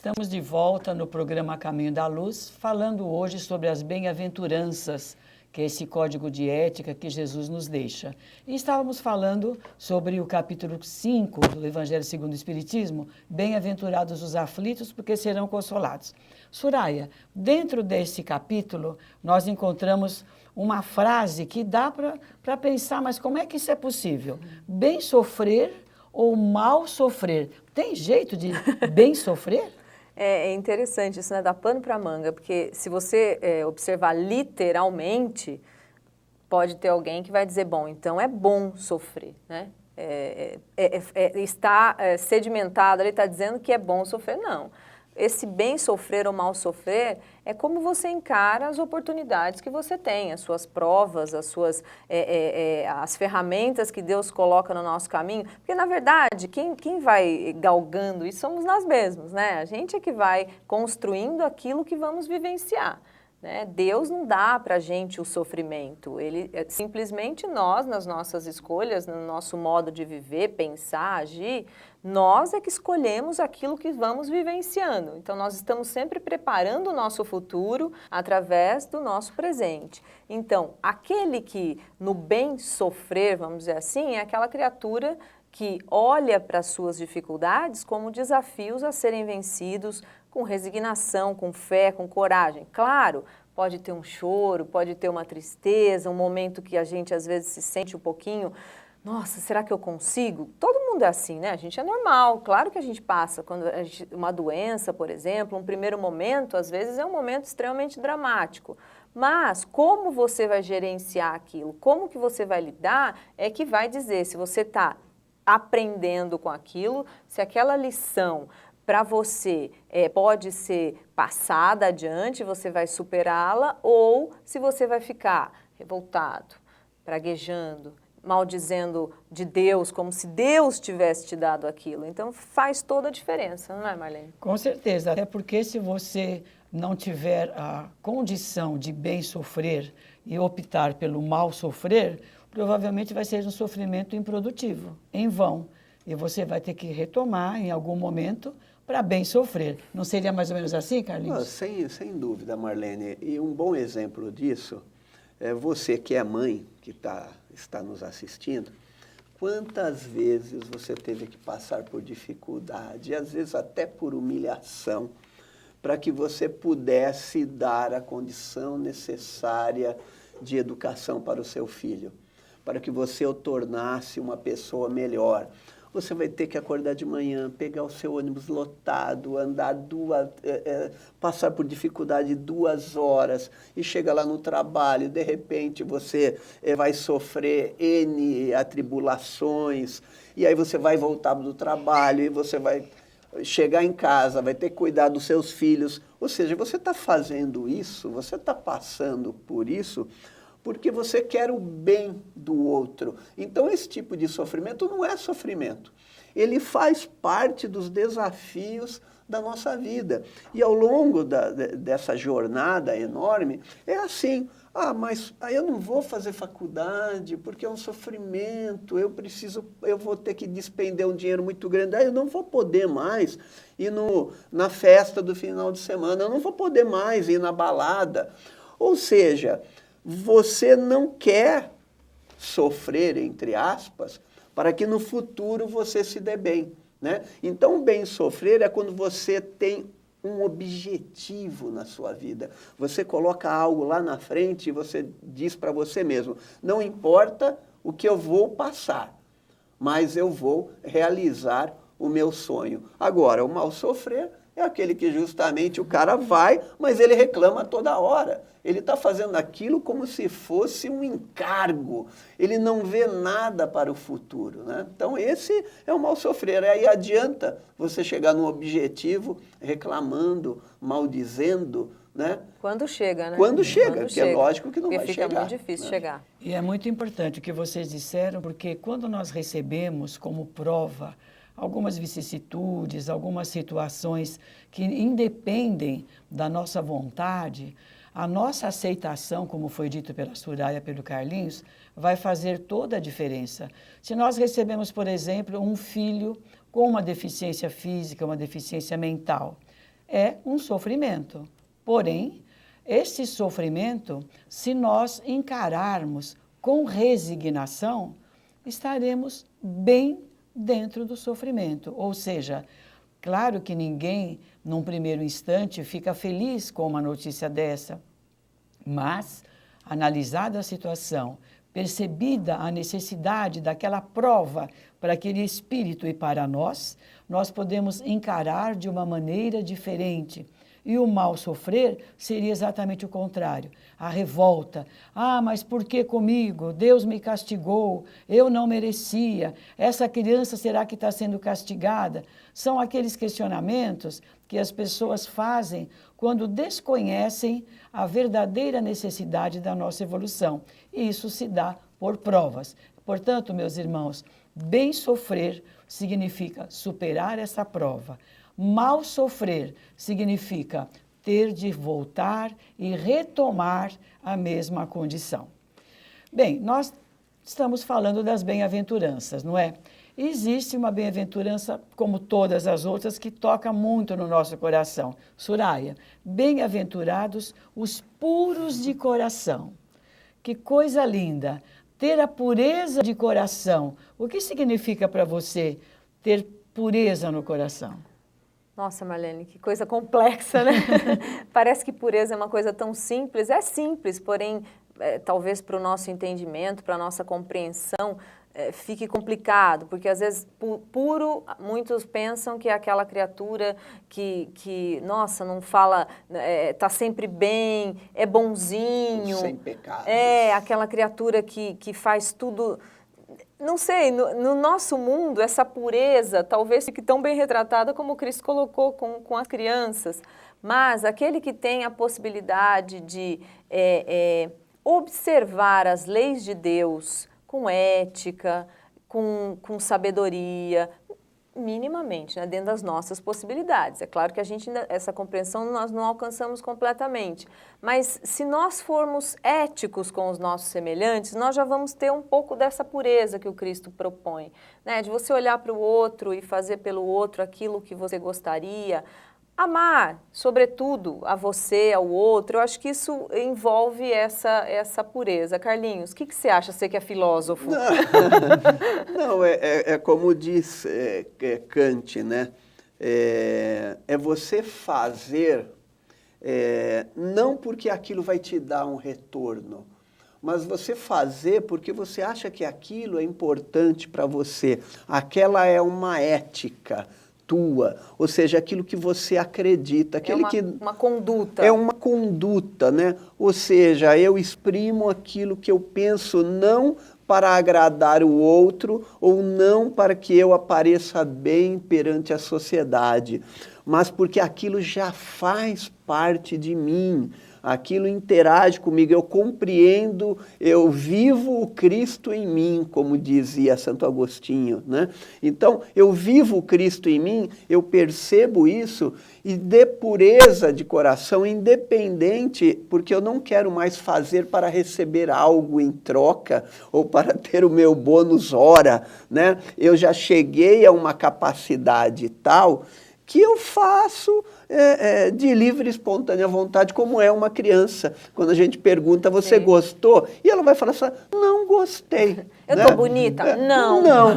Estamos de volta no programa Caminho da Luz, falando hoje sobre as bem-aventuranças, que é esse código de ética que Jesus nos deixa. E estávamos falando sobre o capítulo 5 do Evangelho segundo o Espiritismo, bem-aventurados os aflitos, porque serão consolados. Soraya, dentro desse capítulo, nós encontramos uma frase que dá para pensar, mas como é que isso é possível? Bem sofrer ou mal sofrer? Tem jeito de bem sofrer? É interessante isso, né? Dá pano para manga, porque se você observar literalmente, pode ter alguém que vai dizer, bom, então é bom sofrer, né? Está sedimentado, ele está dizendo que é bom sofrer, não. Esse bem sofrer ou mal sofrer é como você encara as oportunidades que você tem, as suas provas, as ferramentas que Deus coloca no nosso caminho. Porque, na verdade, quem vai galgando isso somos nós mesmos, né? A gente é que vai construindo aquilo que vamos vivenciar. Né? Deus não dá para a gente o sofrimento, ele simplesmente nós, nas nossas escolhas, no nosso modo de viver, pensar, agir, nós é que escolhemos aquilo que vamos vivenciando. Então, nós estamos sempre preparando o nosso futuro através do nosso presente. Então, aquele que no bem sofrer, vamos dizer assim, é aquela criatura que olha para as suas dificuldades como desafios a serem vencidos com resignação, com fé, com coragem. Claro, pode ter um choro, pode ter uma tristeza, um momento que a gente às vezes se sente um pouquinho, nossa, será que eu consigo? Todo mundo é assim, né? A gente é normal, claro que a gente passa, quando uma doença, por exemplo, um primeiro momento, às vezes é um momento extremamente dramático. Mas como você vai gerenciar aquilo, como que você vai lidar, é que vai dizer se você está aprendendo com aquilo, se aquela lição para você pode ser passada adiante, você vai superá-la, ou se você vai ficar revoltado, praguejando, maldizendo de Deus, como se Deus tivesse te dado aquilo. Então faz toda a diferença, não é, Marlene? Com certeza, até porque se você não tiver a condição de bem sofrer e optar pelo mal sofrer, provavelmente vai ser um sofrimento improdutivo, em vão. E você vai ter que retomar em algum momento para bem sofrer. Não seria mais ou menos assim, Carlinhos? Não, sem dúvida, Marlene. E um bom exemplo disso é você que é mãe, que está nos assistindo. Quantas vezes você teve que passar por dificuldade, às vezes até por humilhação, para que você pudesse dar a condição necessária de educação para o seu filho, para que você o tornasse uma pessoa melhor. Você vai ter que acordar de manhã, pegar o seu ônibus lotado, andar passar por dificuldade 2 horas e chega lá no trabalho, de repente você vai sofrer N atribulações, e aí você vai voltar do trabalho e você vai chegar em casa, vai ter que cuidar dos seus filhos. Ou seja, você está fazendo isso, você está passando por isso, porque você quer o bem do outro. Então, esse tipo de sofrimento não é sofrimento. Ele faz parte dos desafios da nossa vida. E ao longo dessa jornada enorme, é assim, mas eu não vou fazer faculdade porque é um sofrimento, eu vou ter que despender um dinheiro muito grande, eu não vou poder mais ir na festa do final de semana, eu não vou poder mais ir na balada. Ou seja, você não quer sofrer, entre aspas, para que no futuro você se dê bem, né? Então, bem sofrer é quando você tem um objetivo na sua vida. Você coloca algo lá na frente e você diz para você mesmo, não importa o que eu vou passar, mas eu vou realizar o meu sonho. Agora, o mal sofrer é aquele que justamente o cara vai, mas ele reclama toda hora. Ele está fazendo aquilo como se fosse um encargo. Ele não vê nada para o futuro, né? Então, esse é o mal sofrer. Aí adianta você chegar num objetivo reclamando, maldizendo, né? Quando chega, né? Quando chega, porque é lógico que não vai chegar. Porque fica muito difícil chegar. E é muito importante o que vocês disseram, porque quando nós recebemos como prova algumas vicissitudes, algumas situações que independem da nossa vontade, a nossa aceitação, como foi dito pela Soraya e pelo Carlinhos, vai fazer toda a diferença. Se nós recebemos, por exemplo, um filho com uma deficiência física, uma deficiência mental, é um sofrimento. Porém, este sofrimento, se nós encararmos com resignação, estaremos bem dentro do sofrimento. Ou seja, claro que ninguém, num primeiro instante, fica feliz com uma notícia dessa, mas, analisada a situação, percebida a necessidade daquela prova para aquele espírito e para nós, nós podemos encarar de uma maneira diferente. E o mal sofrer seria exatamente o contrário, a revolta. Ah, mas por que comigo? Deus me castigou, eu não merecia, essa criança será que está sendo castigada? São aqueles questionamentos que as pessoas fazem quando desconhecem a verdadeira necessidade da nossa evolução. E isso se dá por provas. Portanto, meus irmãos, bem sofrer significa superar essa prova. Mal sofrer significa ter de voltar e retomar a mesma condição. Bem, nós estamos falando das bem-aventuranças, não é? Existe uma bem-aventurança, como todas as outras, que toca muito no nosso coração. Soraya, bem-aventurados os puros de coração. Que coisa linda! Ter a pureza de coração. O que significa para você ter pureza no coração? Nossa, Marlene, que coisa complexa, né? Parece que pureza é uma coisa tão simples. É simples, porém, talvez para o nosso entendimento, para a nossa compreensão, fique complicado, porque às vezes puro, muitos pensam que é aquela criatura que nossa, não fala, tá sempre bem, é bonzinho. Sem pecados. É, aquela criatura que faz tudo... Não sei, no nosso mundo, essa pureza talvez fique tão bem retratada como o Cristo colocou com as crianças, mas aquele que tem a possibilidade de observar as leis de Deus com ética, com sabedoria, minimamente, né, dentro das nossas possibilidades. É claro que a gente essa compreensão nós não alcançamos completamente, mas se nós formos éticos com os nossos semelhantes, nós já vamos ter um pouco dessa pureza que o Cristo propõe, né, de você olhar para o outro e fazer pelo outro aquilo que você gostaria, amar, sobretudo, a você, ao outro. Eu acho que isso envolve essa pureza. Carlinhos, o que você acha, você que é filósofo? Não, é como diz Kant, né? É você fazer, não porque aquilo vai te dar um retorno, mas você fazer porque você acha que aquilo é importante para você. Aquela é uma ética tua, ou seja, aquilo que você acredita. Uma conduta. É uma conduta, né? Ou seja, eu exprimo aquilo que eu penso não para agradar o outro ou não para que eu apareça bem perante a sociedade, mas porque aquilo já faz parte de mim. Aquilo interage comigo, eu compreendo, eu vivo o Cristo em mim, como dizia Santo Agostinho, né? Então, eu vivo o Cristo em mim, eu percebo isso e de pureza de coração, independente, porque eu não quero mais fazer para receber algo em troca ou para ter o meu bônus hora, né? Eu já cheguei a uma capacidade tal que eu faço de livre e espontânea vontade, como é uma criança. Quando a gente pergunta, você gostou? E ela vai falar assim, não gostei. Eu tô bonita? Não. Não.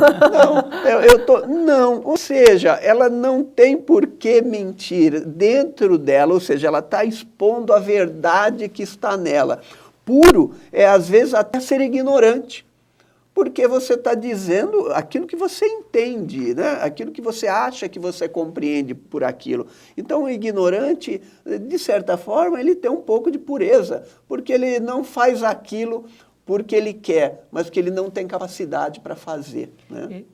Não. Ou seja, ela não tem por que mentir dentro dela, ou seja, ela está expondo a verdade que está nela. Puro é, às vezes, até ser ignorante. Porque você está dizendo aquilo que você entende, né? Aquilo que você acha que você compreende por aquilo. Então, o ignorante, de certa forma, ele tem um pouco de pureza, porque ele não faz aquilo porque ele quer, mas porque ele não tem capacidade para fazer, né?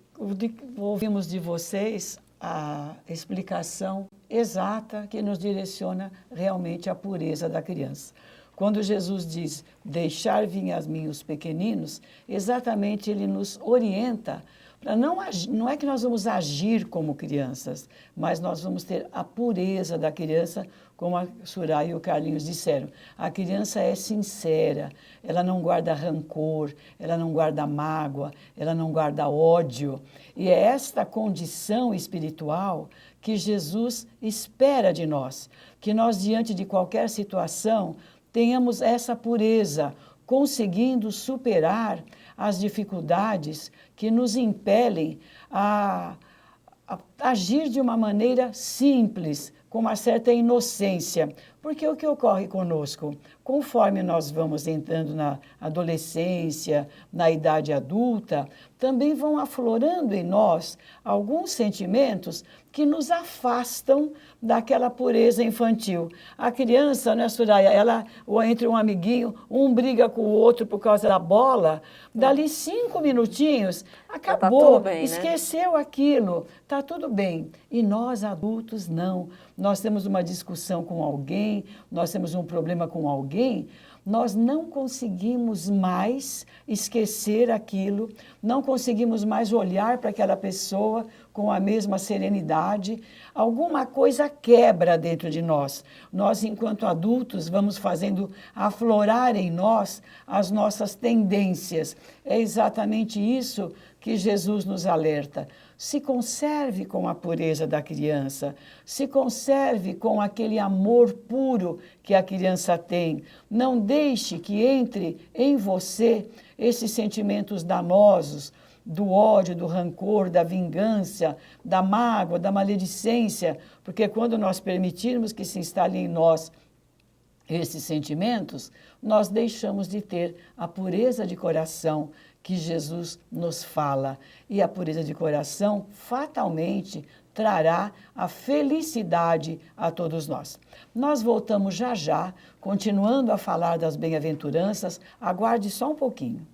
Ouvimos de vocês a explicação exata que nos direciona realmente à pureza da criança. Quando Jesus diz, deixar vir a mim os pequeninos, exatamente ele nos orienta Não é que nós vamos agir como crianças, mas nós vamos ter a pureza da criança, como a Soraya e o Carlinhos disseram. A criança é sincera, ela não guarda rancor, ela não guarda mágoa, ela não guarda ódio. E é esta condição espiritual que Jesus espera de nós, que nós, diante de qualquer situação, tenhamos essa pureza, conseguindo superar as dificuldades que nos impelem a agir de uma maneira simples, com uma certa inocência. Porque o que ocorre conosco? Conforme nós vamos entrando na adolescência, na idade adulta, também vão aflorando em nós alguns sentimentos que nos afastam daquela pureza infantil. A criança, né, Soraya, ela, ou entre um amiguinho, um briga com o outro por causa da bola, dali 5 minutinhos, acabou, tá tudo bem, né? Esqueceu aquilo, está tudo bem. E nós, adultos, não. Nós temos uma discussão com alguém, nós temos um problema com alguém, nós não conseguimos mais esquecer aquilo, não conseguimos mais olhar para aquela pessoa com a mesma serenidade. Alguma coisa quebra dentro de nós. Nós, enquanto adultos, vamos fazendo aflorar em nós as nossas tendências. É exatamente isso que Jesus nos alerta. Se conserve com a pureza da criança, se conserve com aquele amor puro que a criança tem. Não deixe que entre em você esses sentimentos danosos, do ódio, do rancor, da vingança, da mágoa, da maledicência, porque quando nós permitirmos que se instalem em nós esses sentimentos, nós deixamos de ter a pureza de coração que Jesus nos fala. E a pureza de coração, fatalmente, trará a felicidade a todos nós. Nós voltamos já já, continuando a falar das bem-aventuranças. Aguarde só um pouquinho.